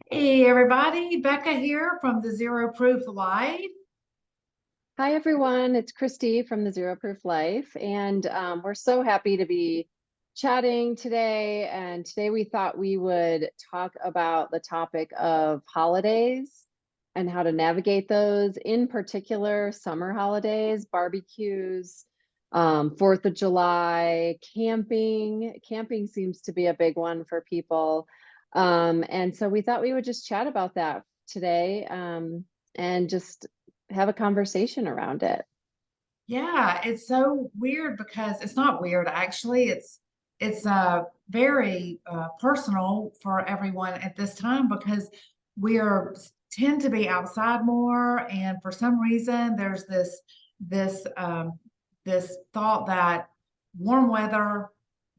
Hey everybody, Becca here from the Zero Proof Life. Hi, everyone. It's Christy from the Zero Proof Life, and we're so happy to be chatting today. And today we thought we would talk about the topic of holidays and how to navigate those, in particular, summer holidays, barbecues, 4th of July, camping. Camping seems to be a big one for people. And so we thought we would just chat about that today, and just have a conversation around it. Yeah, it's so weird because it's not weird actually. It's very personal for everyone at this time because we are tend to be outside more, and for some reason there's this this thought that warm weather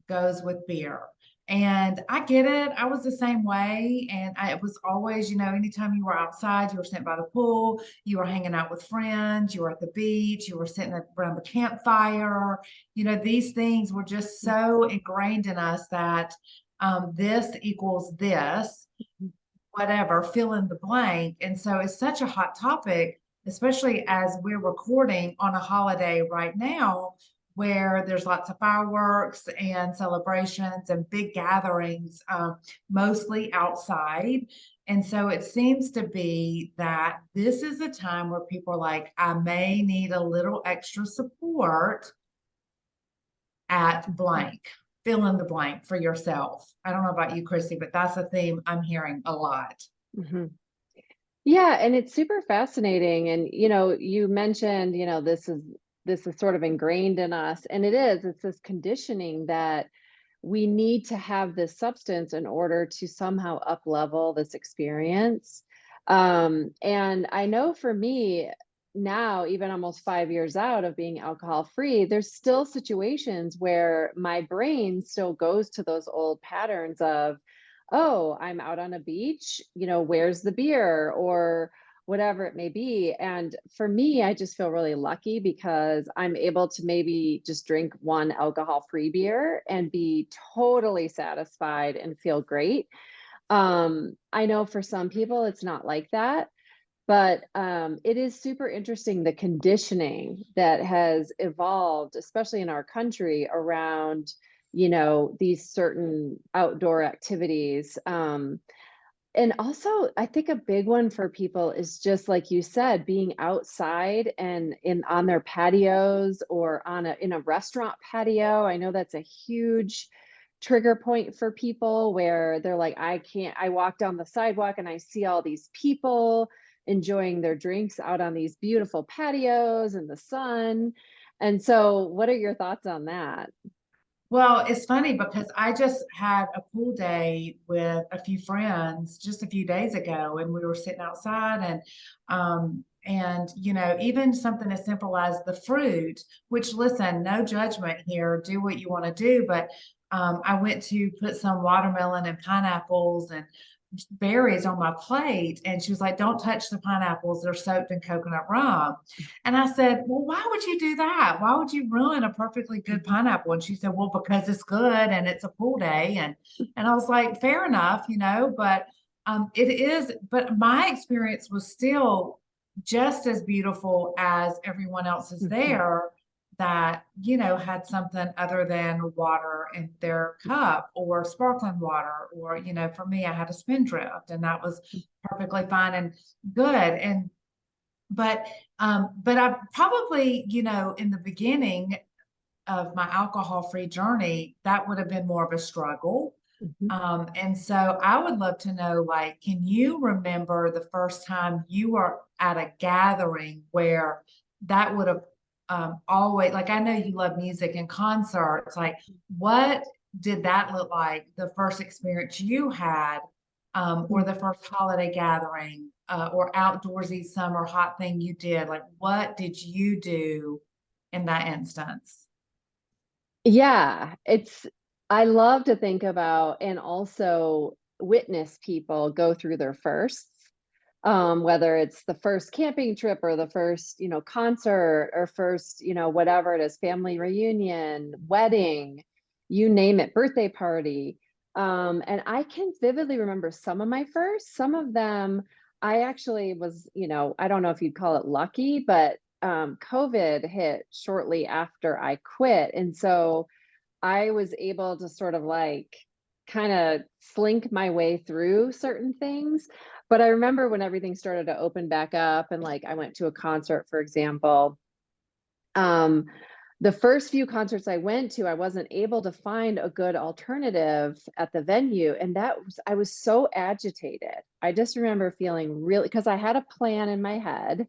goes with beer. And I get it. I was the same way. And it was always, anytime you were outside, you were sitting by the pool, you were hanging out with friends, you were at the beach, you were sitting around the campfire. These things were just so ingrained in us that this equals this, whatever, fill in the blank. And so it's such a hot topic, especially as we're recording on a holiday right now where there's lots of fireworks and celebrations and big gatherings, mostly outside. And so it seems to be that this is a time where people are like, I may need a little extra support at blank. Fill in the blank for yourself. I don't know about you, Christy, but that's a theme I'm hearing a lot. Mhm. Yeah, and it's super fascinating. And you mentioned, this is sort of ingrained in us, and it is. It's this conditioning that we need to have this substance in order to somehow up level this experience. And I know for me now, even almost 5 years out of being alcohol free, there's still situations where my brain still goes to those old patterns of, oh, I'm out on a beach, where's the beer or whatever it may be. And for me, I just feel really lucky because I'm able to maybe just drink one alcohol free beer and be totally satisfied and feel great. I know for some people it's not like that, but it is super interesting the conditioning that has evolved, especially in our country, around these certain outdoor activities. And also, I think a big one for people is just like you said, being outside and in on their patios or on a in a restaurant patio. I know that's a huge trigger point for people where they're like, I can't, I walk down the sidewalk and I see all these people enjoying their drinks out on these beautiful patios in the sun. And so, what are your thoughts on that? Well, it's funny because I just had a pool day with a few friends just a few days ago, and we were sitting outside and even something as simple as the fruit, which listen, no judgment here, do what you want to do, but I went to put some watermelon and pineapples and berries on my plate, and she was like, "Don't touch the pineapples, they're soaked in coconut rum." And I said, "Well, why would you do that? Why would you ruin a perfectly good pineapple?" And she said, "Well, because it's good and it's a pool day." And I was like, "Fair enough, but it is, but my experience was still just as beautiful as everyone else's Mhm. there that, had something other than water in their cup or sparkling water, or, for me, I had a Spindrift and that was perfectly fine and good. But I probably, in the beginning of my alcohol-free journey, that would have been more of a struggle. Mhm. And so I would love to know, like, can you remember the first time you were at a gathering where that would have always, like, I know you love music and concerts, like, what did that look like the first experience you had, or Mhm. the first holiday gathering, or outdoorsy summer hot thing you did? Like, what did you do in that instance? Yeah, I love to think about and also witness people go through their firsts, whether it's the first camping trip or the first, concert or first, whatever it is, family reunion, wedding, you name it, birthday party. And I can vividly remember some of my first, some of them I actually was, I don't know if you'd call it lucky, but COVID hit shortly after I quit. And so I was able to sort of like kind of slink my way through certain things. But I remember when everything started to open back up and like I went to a concert, for example. Um, the first few concerts I went to, I wasn't able to find a good alternative at the venue. And I was so agitated. I just remember feeling really, because I had a plan in my head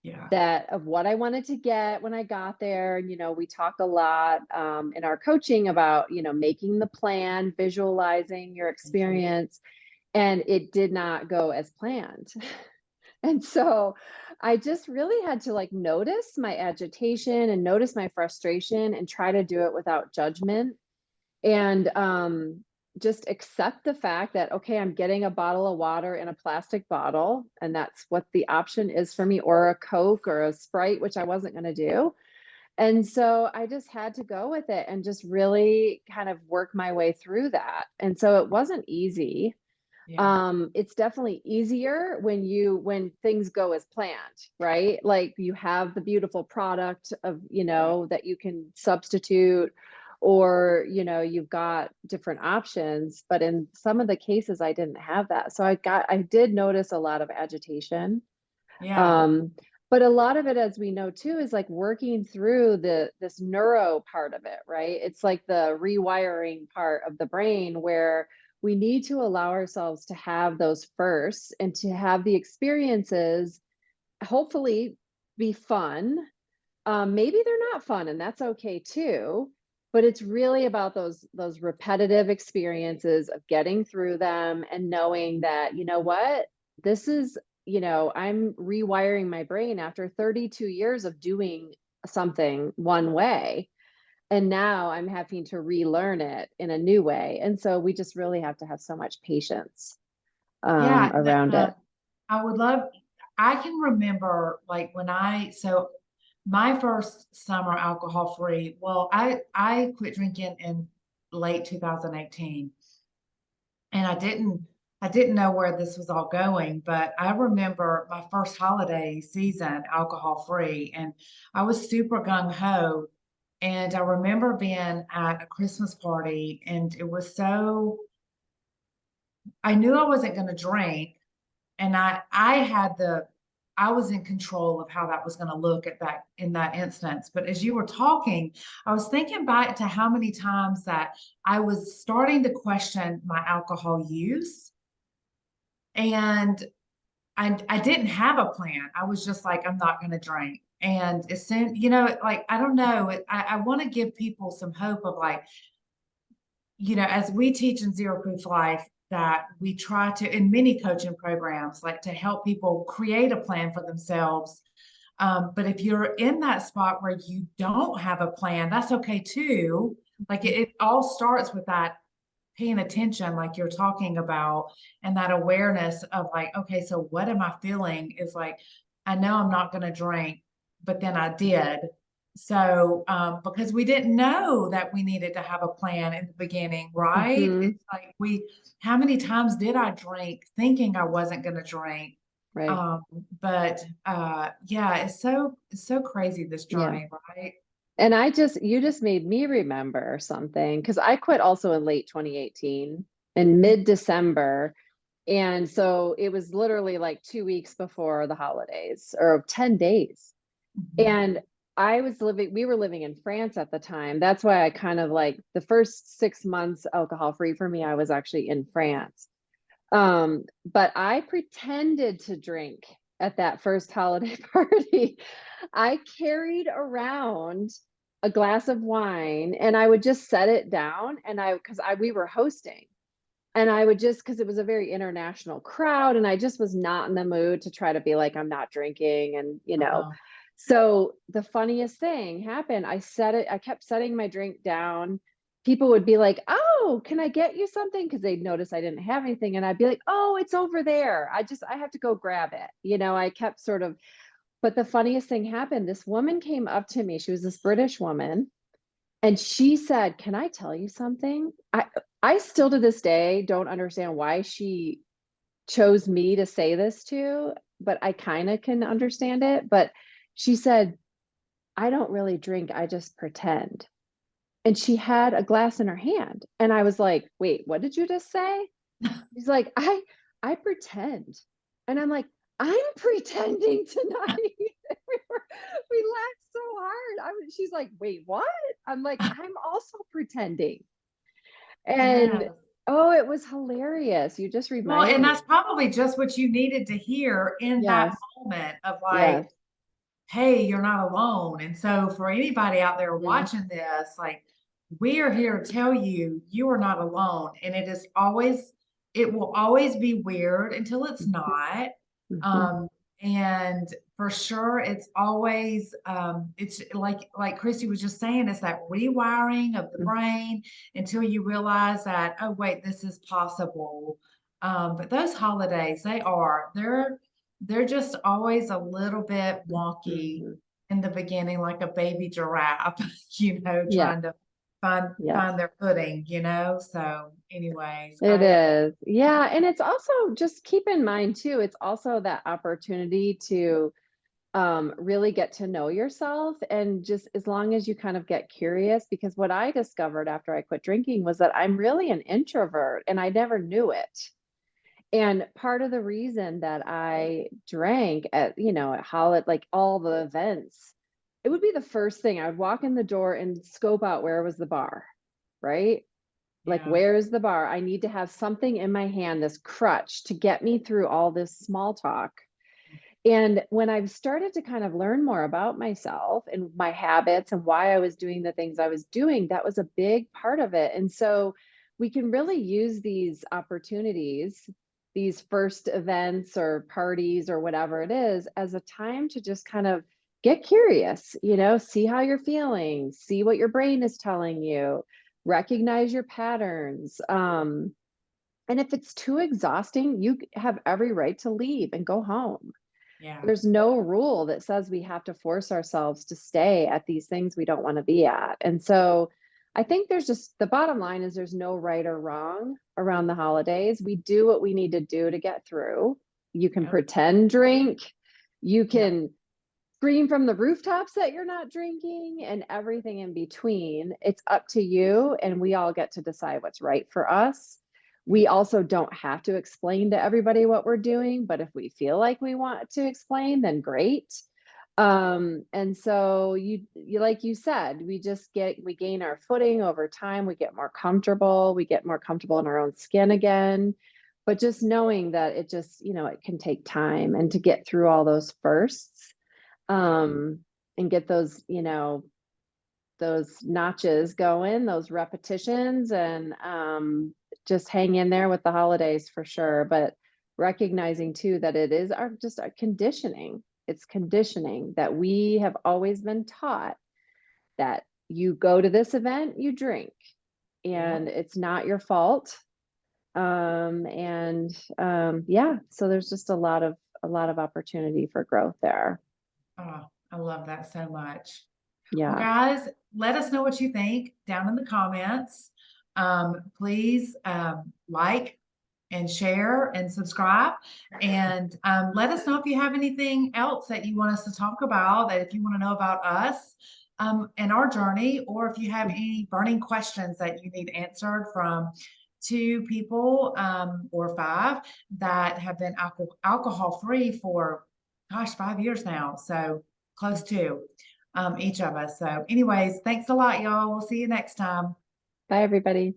Yeah. that of what I wanted to get when I got there. And, we talk a lot in our coaching about, making the plan, visualizing your experience, and it did not go as planned. And so I just really had to like notice my agitation and notice my frustration and try to do it without judgment. And just accept the fact that, okay, I'm getting a bottle of water in a plastic bottle, and that's what the option is for me, or a Coke or a Sprite, which I wasn't going to do. And so I just had to go with it and just really kind of work my way through that. And so it wasn't easy. Yeah. It's definitely easier when things go as planned, right? Like you have the beautiful product of, that you can substitute, or, you've got different options. But in some of the cases, I didn't have that. So I did notice a lot of agitation. Yeah. Um, but a lot of it, as we know too, is like working through this neuro part of it, right? It's like the rewiring part of the brain where we need to allow ourselves to have those first and to have the experiences, hopefully be fun. Maybe they're not fun, and that's okay too. But it's really about those repetitive experiences of getting through them and knowing that, you know what, this is, I'm rewiring my brain after 32 years of doing something one way. And now I'm having to relearn it in a new way. And so we just really have to have so much patience Yeah. around it. I would love, I can remember like so my first summer alcohol free, well, I quit drinking in late 2018, and I didn't know where this was all going, but I remember my first holiday season alcohol free, and I was super gung ho. And I remember being at a Christmas party, and it was so, I knew I wasn't going to drink, and I was in control of how that was going to look at that in that instance. But as you were talking, I was thinking back to how many times that I was starting to question my alcohol use, and I didn't have a plan. I was just like, I'm not going to drink. And as soon, like, I don't know, I want to give people some hope of like, as we teach in Zero Proof Life, that we try to, in many coaching programs, like to help people create a plan for themselves. But if you're in that spot where you don't have a plan, that's okay too. Like it all starts with that paying attention, like you're talking about, and that awareness of like, okay, so what am I feeling? Is like, I know I'm not going to drink, but then I did. So, because we didn't know that we needed to have a plan in the beginning, right? Hmm. It's like how many times did I drink thinking I wasn't going to drink? Right. Um, but yeah, it's so crazy, this Yeah. journey, right? And you just made me remember something because I quit also in late 2018 in mid-December. And so it was literally like 2 weeks before the holidays or 10 days. Mhm. And we were living in France at the time. That's why I kind of like the first 6 months alcohol free for me, I was actually in France. But I pretended to drink at that first holiday party. I carried around a glass of wine and I would just set it down because we were hosting. And I would just, because it was a very international crowd, and I just was not in the mood to try to be like, I'm not drinking. Uh-huh. So the funniest thing happened. I kept setting my drink down. People would be like, oh, can I get you something? Because they'd notice I didn't have anything. And I'd be like, oh, it's over there. I have to go grab it. I kept sort of, but the funniest thing happened. This woman came up to me. She was this British woman. And she said, can I tell you something? I still to this day don't understand why she chose me to say this to, but I kind of can understand it. But she said, I don't really drink, I just pretend. And she had a glass in her hand. And I was like, wait, what did you just say? She's like, I pretend. And I'm like, I'm pretending tonight. We laughed so hard. She's like, wait, what? I'm like, I'm also pretending. And Yes. oh, it was hilarious. You just Well, reminded and me. that's probably just what you needed to hear in that Yes, moment of like, yes. hey, you're not alone. And so for anybody out there Mhm, watching this, like we are here to tell you you are not alone. And it will always be weird until it's mhm, not. mhm, Um, and for sure it's always it's like Christy was just saying, it's that rewiring of the mhm, brain until you realize that, oh wait, this is possible. But those holidays, they're just always a little bit wonky mhm. in the beginning, like a baby giraffe, Yeah, trying to find yes. find their footing, So anyways, It is. Yeah. And it's also just keep in mind too, it's also that opportunity to really get to know yourself. And just as long as you kind of get curious, because what I discovered after I quit drinking was that I'm really an introvert and I never knew it. And part of the reason that I drank at, at holiday, like all the events, it would be the first thing I would walk in the door and scope out where was the bar, right? Like, yeah, where is the bar? I need to have something in my hand, this crutch to get me through all this small talk. And when I've started to kind of learn more about myself and my habits and why I was doing the things I was doing, that was a big part of it. And so we can really use these opportunities, these first events or parties or whatever it is, as a time to just kind of get curious, see how you're feeling, see what your brain is telling you, recognize your patterns. And if it's too exhausting, you have every right to leave and go home. yeah. There's no rule that says we have to force ourselves to stay at these things we don't want to be at. And so I think there's just the bottom line is there's no right or wrong around the holidays. We do what we need to do to get through. You can Yep. pretend drink, you Yep. can scream from the rooftops that you're not drinking, and everything in between. It's up to you, and we all get to decide what's right for us. We also don't have to explain to everybody what we're doing, but if we feel like we want to explain, then great. And so you like you said, we gain our footing over time, we get more comfortable, we get more comfortable in our own skin again. But just knowing that it just, it can take time and to get through all those firsts, um, and get those, those notches going, those repetitions, and just hang in there with the holidays for sure. But recognizing too that it is our conditioning. It's conditioning that we have always been taught that you go to this event, you drink, Yep. and it's not your fault. And yeah, so there's just a lot of opportunity for growth there. Oh, I love that so much. Well, Yeah. guys, let us know what you think down in the comments. Please like and share and subscribe. And let us know if you have anything else that you want us to talk about, that if you want to know about us and our journey, or if you have any burning questions that you need answered from two people or five that have been alcohol free for, gosh, 5 years now. So close to each of us. So anyways, thanks a lot, y'all. We'll see you next time. Bye, everybody.